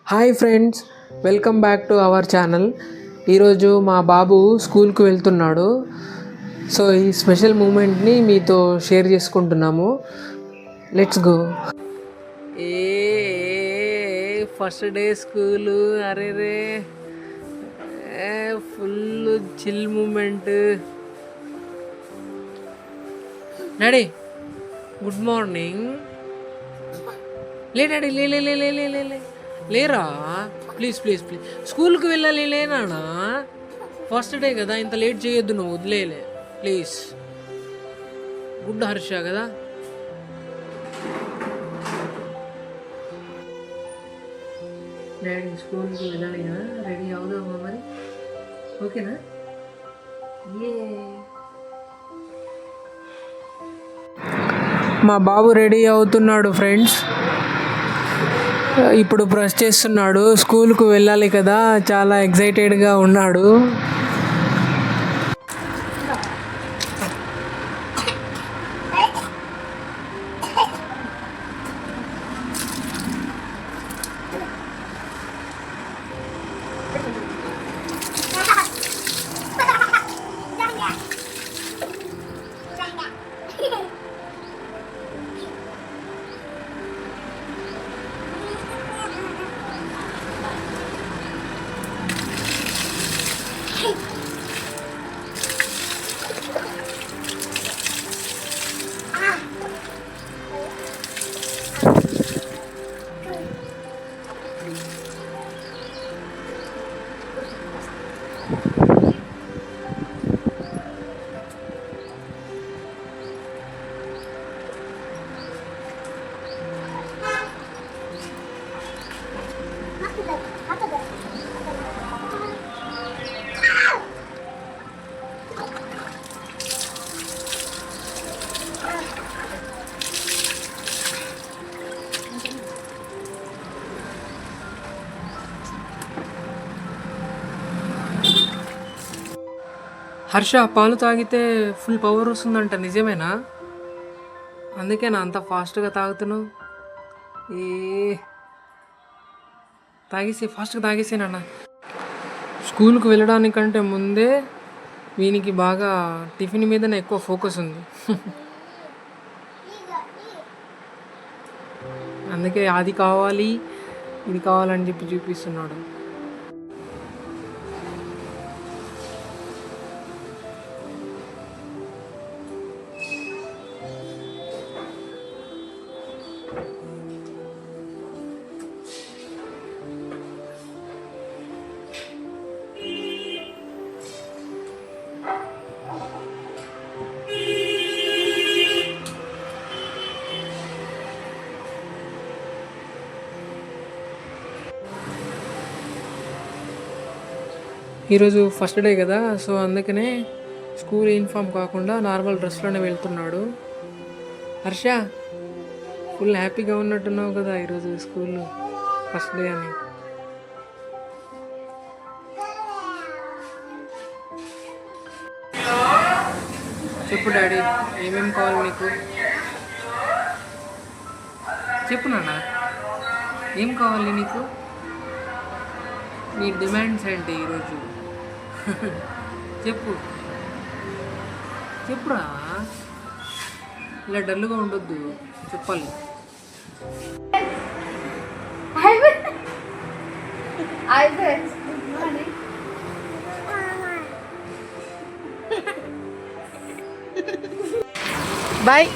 Hi friends, welcome back to our channel. ఈరోజు మా బాబు స్కూల్కి వెళ్తున్నాడు. సో ఈ స్పెషల్ మూమెంట్ని మీతో షేర్ చేసుకుంటున్నాము. Let's go. First day school, అరే రే full chill moment. Daddy good morning. లే డాడీ, లే లే లే లే లే లే లే లేరా, ప్లీజ్ ప్లీజ్ ప్లీజ్, స్కూల్కి వెళ్ళాలి. లేనానా, ఫస్ట్ డే కదా, ఇంత లేట్ చేయొద్దు నువ్వు, వదిలేలే ప్లీజ్. గుడ్ హర్ష కదా. డాడీ స్కూల్కి వెళ్ళాలి కదా, రెడీ అవుదామా మరి? ఓకేనా? మా బాబు రెడీ అవుతున్నాడు ఫ్రెండ్స్. ఇప్పుడు బ్రష్ చేస్తున్నాడు. స్కూల్కు వెళ్ళాలి కదా, చాలా ఎక్సైటెడ్గా ఉన్నాడు. హర్ష, పాలు తాగితే ఫుల్ పవర్ వస్తుందంట, నిజమేనా? అందుకేనా అంత ఫాస్ట్గా తాగుతున్నావు? ఫాస్ట్గా తాగేసేనన్నా. స్కూల్కి వెళ్ళడానికంటే ముందే వీనికి బాగా టిఫిన్ మీదనే ఎక్కువ ఫోకస్ ఉంది. అందుకే అది కావాలి ఇది కావాలని చెప్పి చూపిస్తున్నాడు. ఈరోజు ఫస్ట్ డే కదా, సో అందుకనే స్కూల్ యూనిఫామ్ కాకుండా నార్మల్ డ్రెస్లోనే వెళ్తున్నాడు. హర్ష, ఫుల్ హ్యాపీగా ఉన్నట్టున్నావు కదా ఈరోజు స్కూల్ ఫస్ట్ డే అని. చెప్పు డాడీ, ఏమేమి కావాలి నీకు? చెప్పు నాన్న, ఏం కావాలి నీకు? నీ డిమాండ్స్ ఏంటి ఈరోజు? చెప్పురా, ఇలా డల్గా ఉండొద్దు, చెప్పాలి. బాయ్.